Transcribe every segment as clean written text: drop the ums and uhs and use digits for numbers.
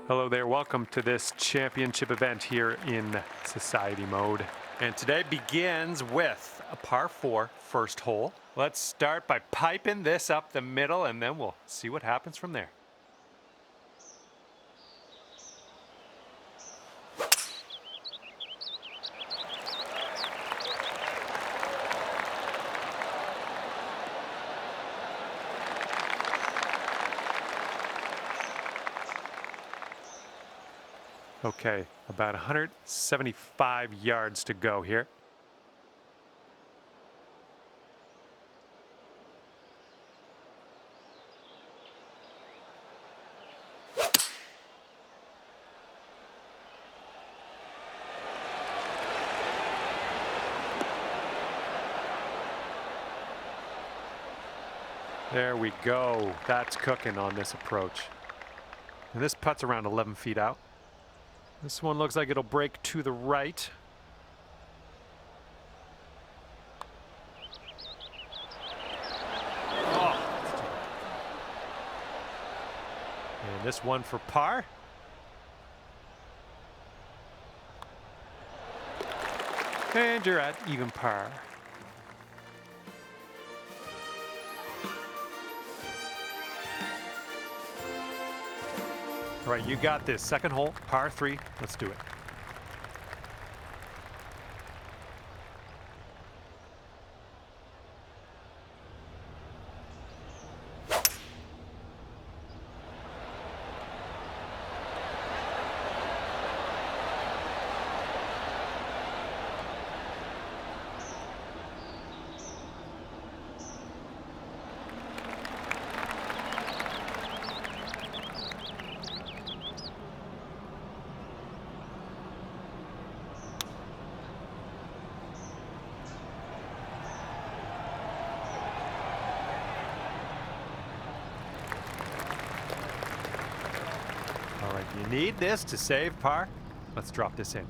Hello there, welcome to this championship event here in society mode. And today begins with a par 4 first hole. Let's start by piping this up the middle and then we'll see what happens from there. Okay, about 175 yards to go here. There we go. That's cooking on this approach. And this putt's around 11 feet out. This one looks like it'll break to the right. Oh. And this one for par. And you're at even par. All right, you got this. Second hole, par 3. Let's do it. All right, you need this to save par. Let's drop this in.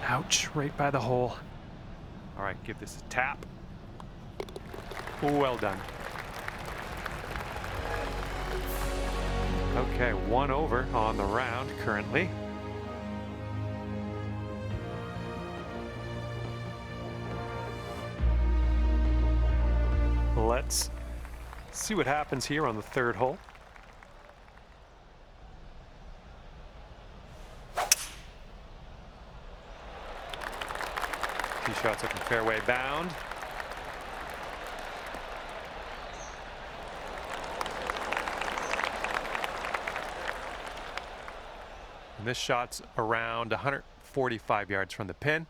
Ouch, right by the hole. All right, give this a tap. Well done. Okay, 1 over on the round currently. Let's see what happens here on the third hole. Tee shots looking fairway bound. And this shot's around 145 yards from the pin.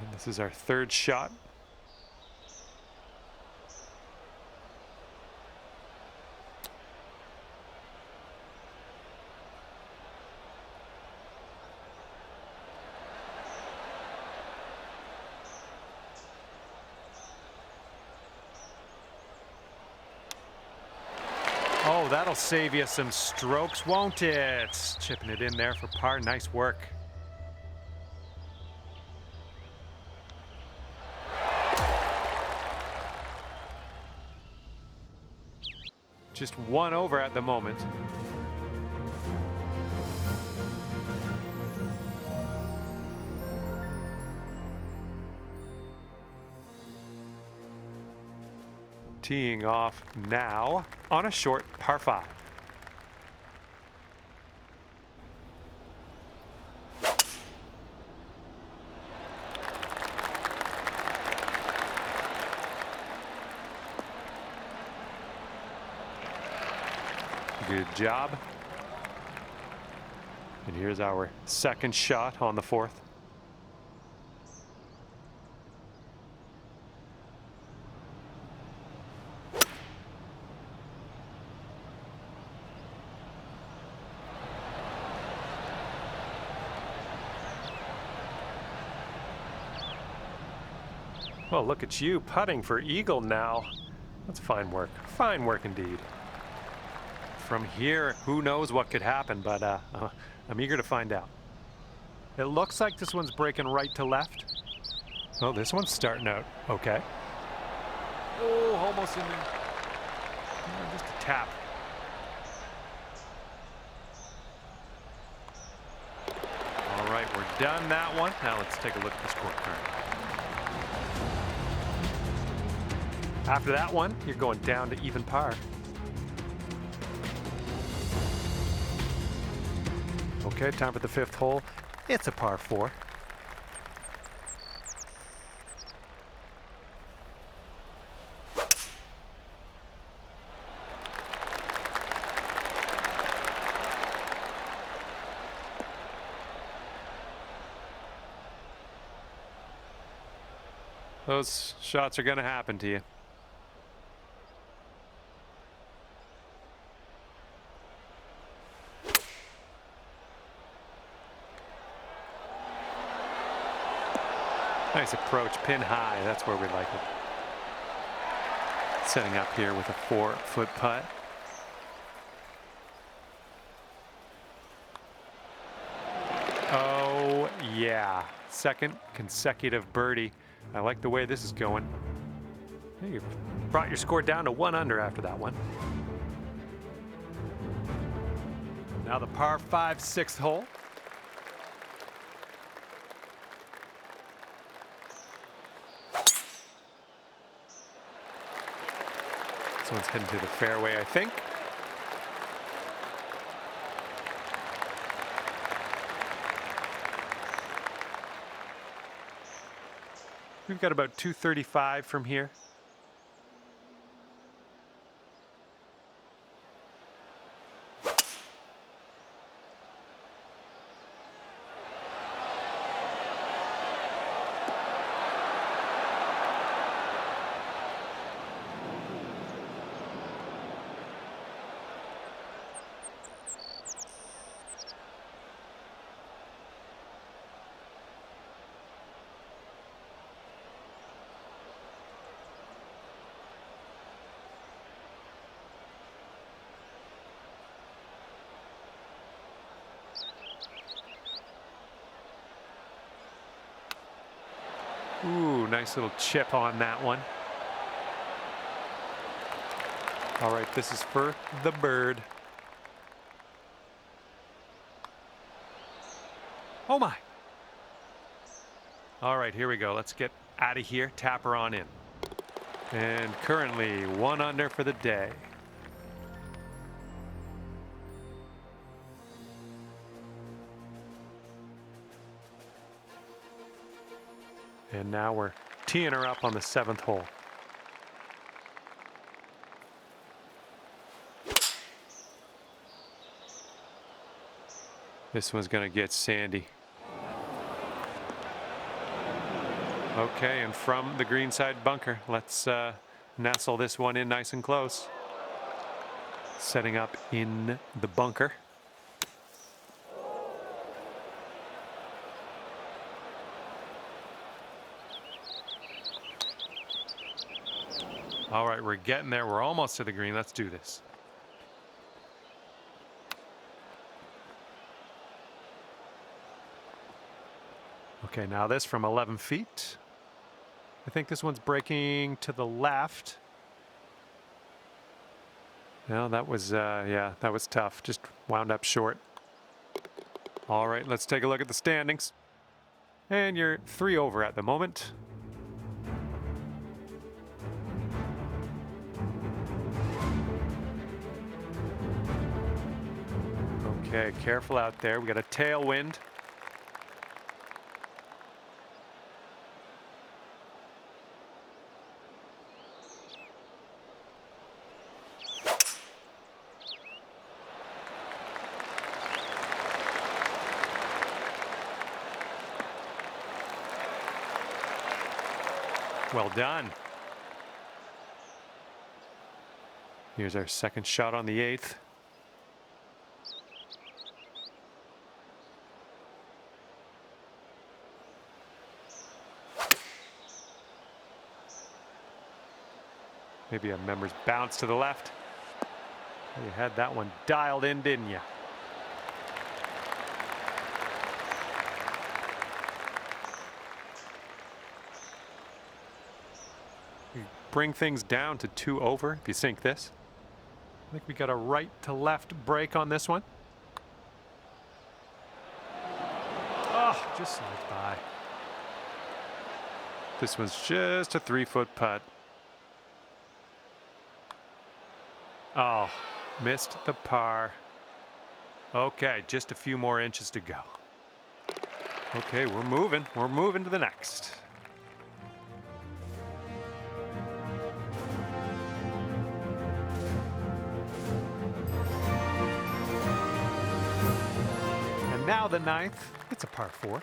And this is our third shot. Oh, that'll save you some strokes, won't it? Chipping it in there for par. Nice work. Just 1 over at the moment. Teeing off now on a short par 5. Good job. And here's our second shot on the fourth. Well, look at you putting for eagle now. That's fine work. Fine work indeed. From here, who knows what could happen, but I'm eager to find out. It looks like this one's breaking right to left. Oh, this one's starting out okay. Oh, almost in there. Oh, just a tap. All right, we're done that one. Now let's take a look at the scorecard. After that one, you're going down to even par. Okay, time for the fifth hole. It's a par 4. Those shots are going to happen to you. Nice approach, pin high. That's where we like it. Setting up here with a 4-foot putt. Oh, yeah. Second consecutive birdie. I like the way this is going. You brought your score down to 1 under after that one. Now the par 5 6th hole. This one's heading to the fairway, I think. We've got about 235 from here. Ooh, nice little chip on that one. All right, this is for the bird. Oh my. All right, here we go. Let's get out of here. Tap her on in. And currently 1 under for the day. And now we're teeing her up on the 7th hole. This one's going to get sandy. Okay, and from the greenside bunker, let's nestle this one in nice and close. Setting up in the bunker. All right, we're getting there. We're almost to the green. Let's do this. Okay, now this from 11 feet. I think this one's breaking to the left. Well, that was, yeah, that was tough. Just wound up short. All right, let's take a look at the standings. And you're 3 over at the moment. Okay, careful out there. We got a tailwind. Well done. Here's our second shot on the 8th. Maybe a member's bounce to the left. You had that one dialed in, didn't you? You bring things down to 2 over if you sink this. I think we got a right to left break on this one. Oh, just slides by. This one's just a 3-foot putt. Oh, missed the par. Okay, just a few more inches to go. Okay, we're moving. We're moving to the next. And now the 9th. It's a par 4.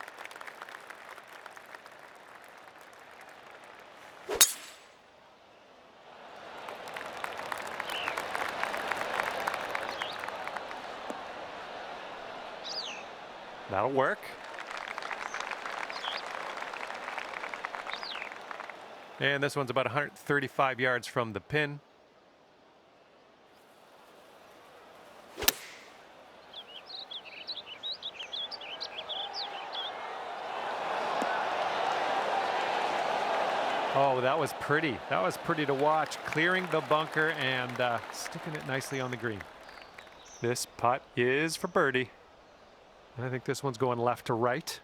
That'll work. And this one's about 135 yards from the pin. Oh, that was pretty. That was pretty to watch. Clearing the bunker and sticking it nicely on the green. This putt is for birdie. I think this one's going left to right.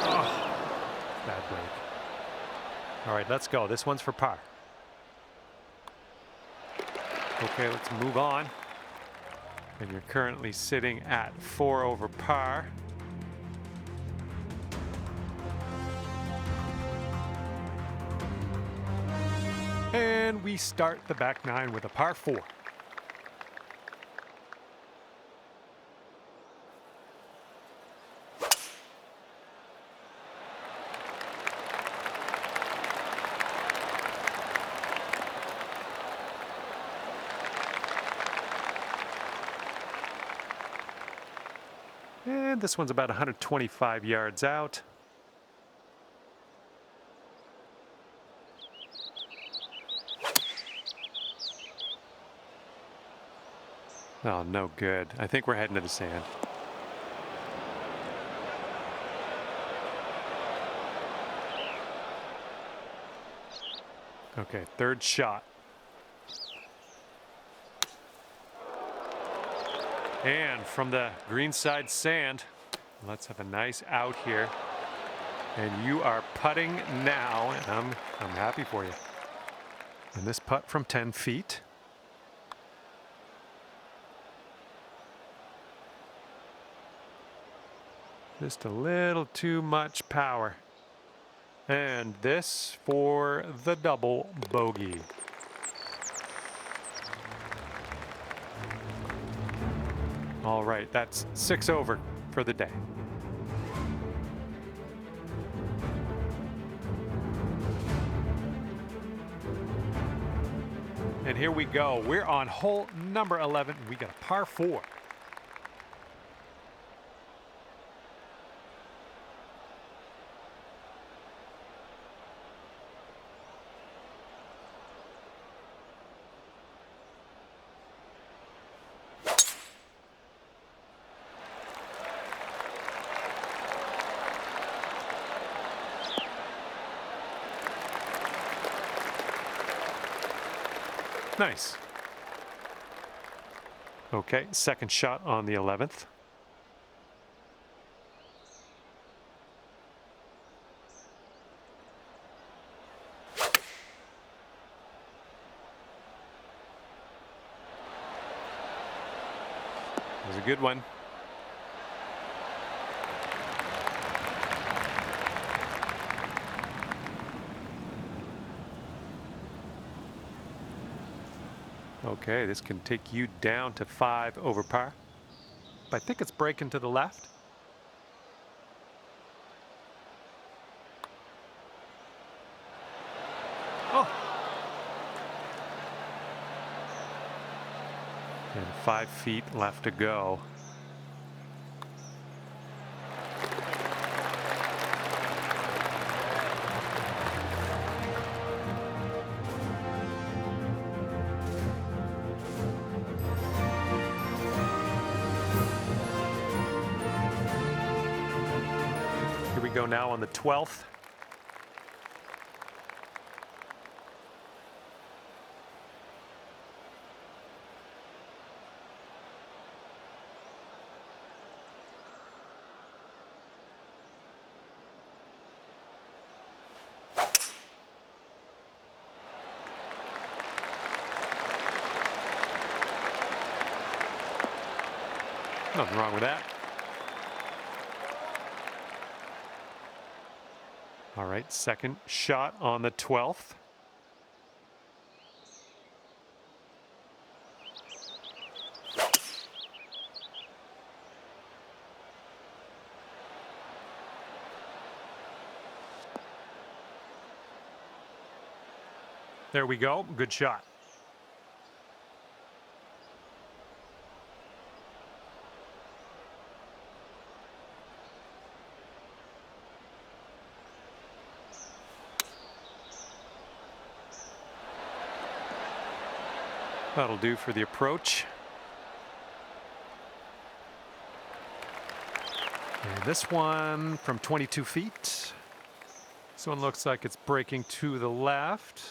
Oh, bad break. All right, let's go. This one's for par. Okay, let's move on. And you're currently sitting at 4 over par. And we start the back 9 with a par 4. And this one's about 125 yards out. Oh, no good. I think we're heading to the sand. Okay, 3rd shot. And from the greenside sand, let's have a nice out here. And you are putting now, and I'm happy for you. And this putt from 10 feet. Just a little too much power. And this for the double bogey. All right, that's 6 over for the day. And here we go. We're on hole number 11. We got a par 4. Nice. Okay, 2nd shot on the 11th. It was a good one. Okay, this can take you down to 5 over par. But I think it's breaking to the left. Oh. And 5 feet left to go. Here we go now on the 12th. Nothing wrong with that. All right, second shot on the 12th. There we go. Good shot. That'll do for the approach. And this one from 22 feet. This one looks like it's breaking to the left.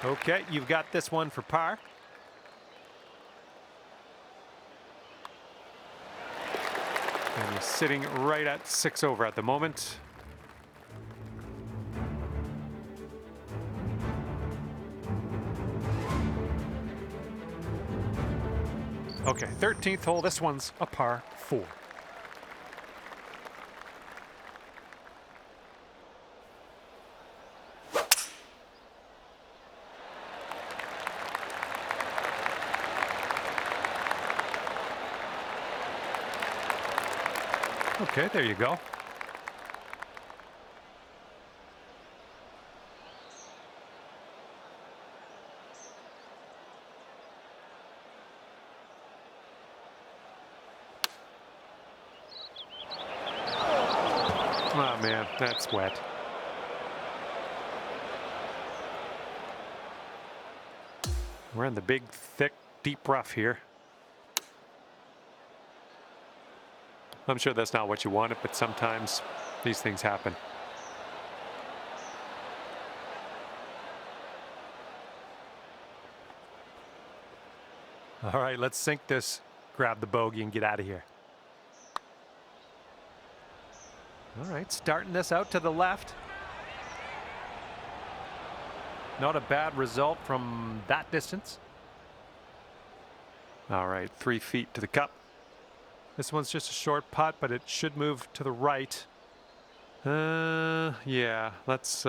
Okay, you've got this one for par. And he's sitting right at 6 over at the moment. Okay, 13th hole. This one's a par 4. Okay, there you go. Oh man, that's wet. We're in the big, thick, deep rough here. I'm sure that's not what you wanted, but sometimes these things happen. All right, let's sink this, grab the bogey, and get out of here. All right, starting this out to the left. Not a bad result from that distance. All right, 3 feet to the cup. This one's just a short putt, but it should move to the right. Yeah, let's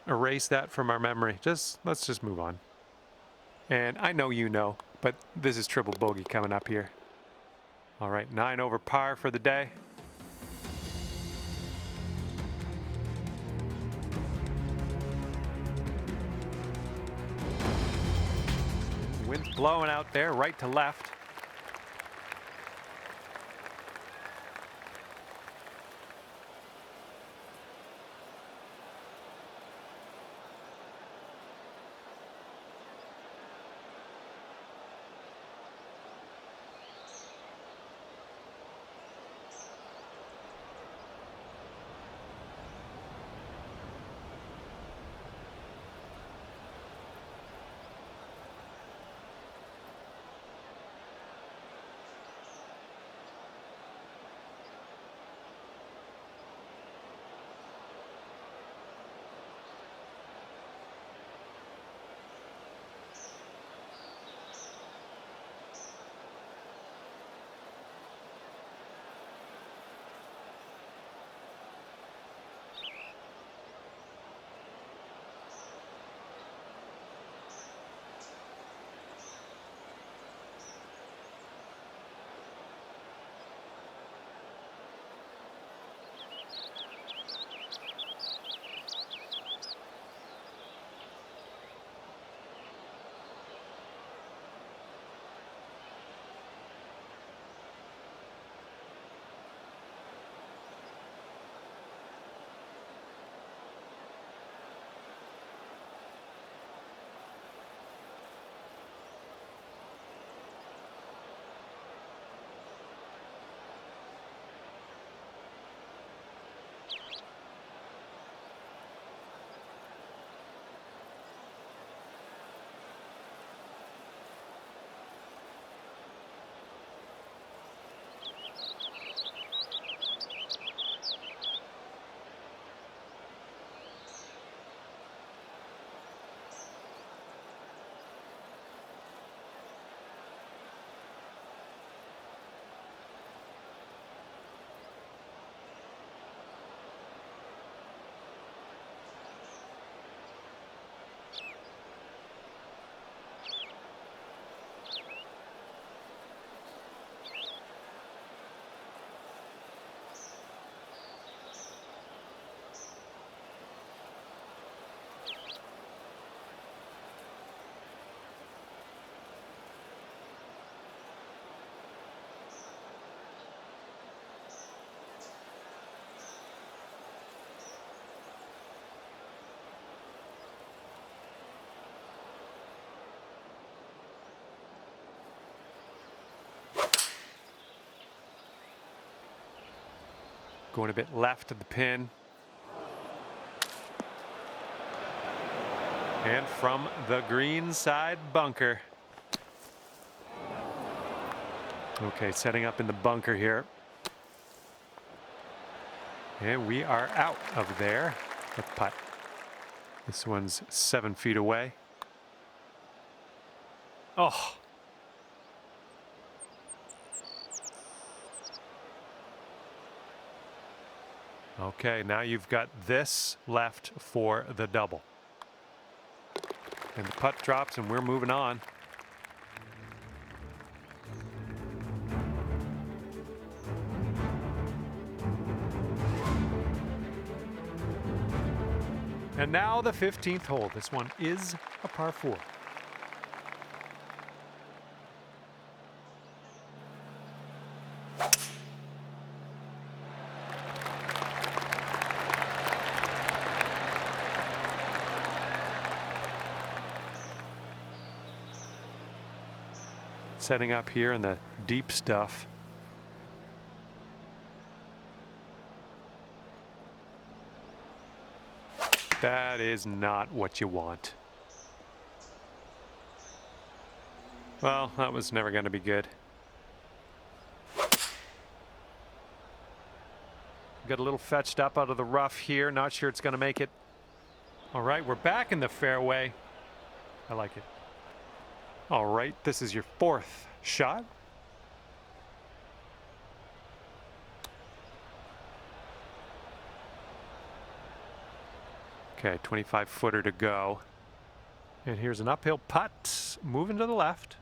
erase that from our memory. Let's just move on. And I know you know, but this is triple bogey coming up here. All right, 9 over par for the day. Wind's blowing out there, right to left. Going a bit left of the pin. And from the green side bunker. Okay, setting up in the bunker here. And we are out of there. The putt. This one's 7 feet away. Oh. Okay, now you've got this left for the double. And the putt drops and we're moving on. And now the 15th hole. This one is a par 4. Setting up here in the deep stuff. That is not what you want. Well, that was never going to be good. Got a little fetched up out of the rough here. Not sure it's going to make it. All right, we're back in the fairway. I like it. All right, this is your 4th shot. Okay, 25-footer to go. And here's an uphill putt, moving to the left.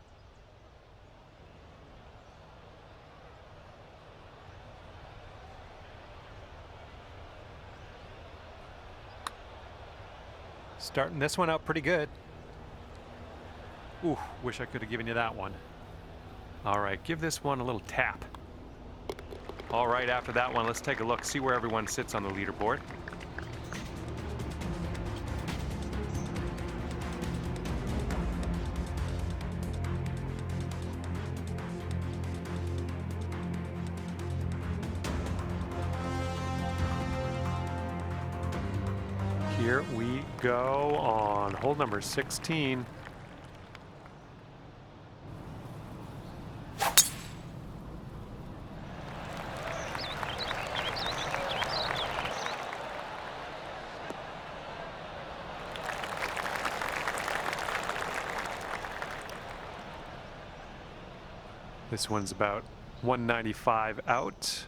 Starting this one out pretty good. Ooh, wish I could have given you that one. All right, give this one a little tap. All right, after that one, let's take a look, see where everyone sits on the leaderboard. Here we go on hole number 16. This one's about 195 out.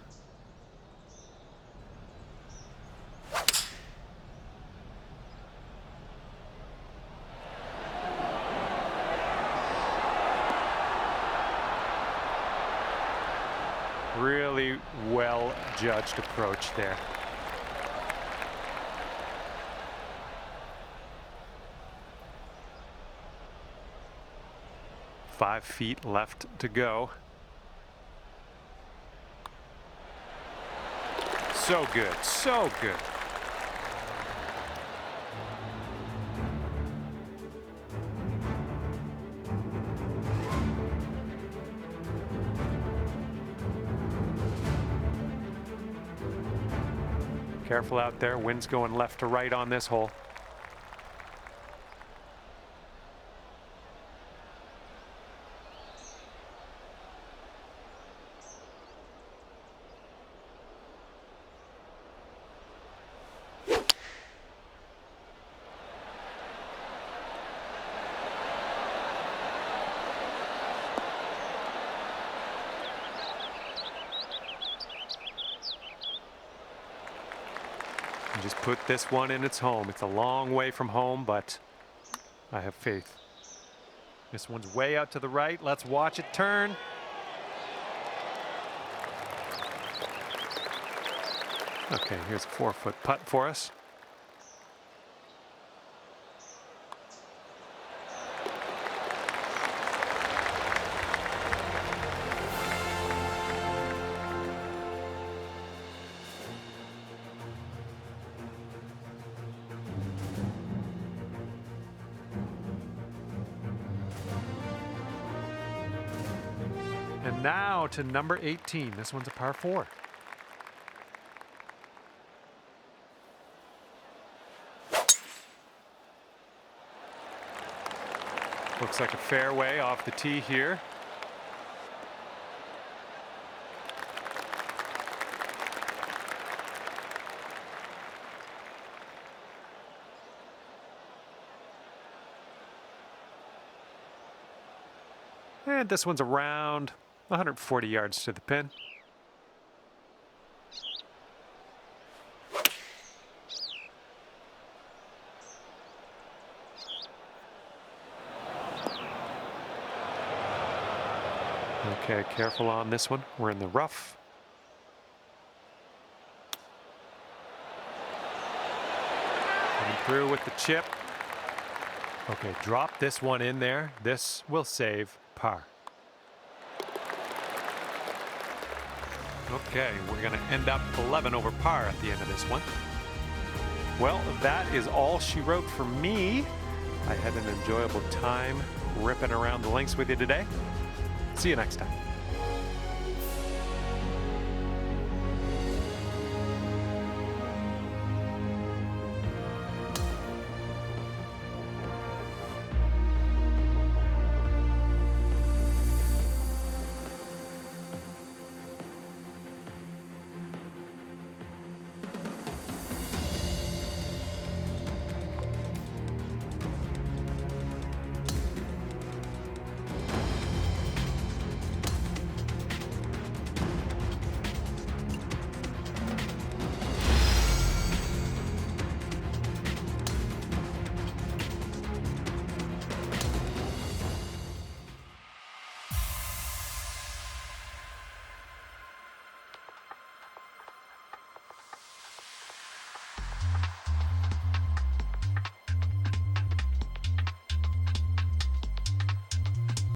Really well judged approach there. Five feet left to go. So good, so good. Careful out there, wind's going left to right on this hole. And just put this one in its home. It's a long way from home, but I have faith. This one's way out to the right. Let's watch it turn. Okay, here's a 4-foot putt for us. And now to number 18. This one's a par 4. Looks like a fairway off the tee here. And this one's around 140 yards to the pin. Okay, careful on this one. We're in the rough. Coming through with the chip. Okay, drop this one in there. This will save par. Okay, we're going to end up 11 over par at the end of this one. Well, that is all she wrote for me. I had an enjoyable time ripping around the links with you today. See you next time.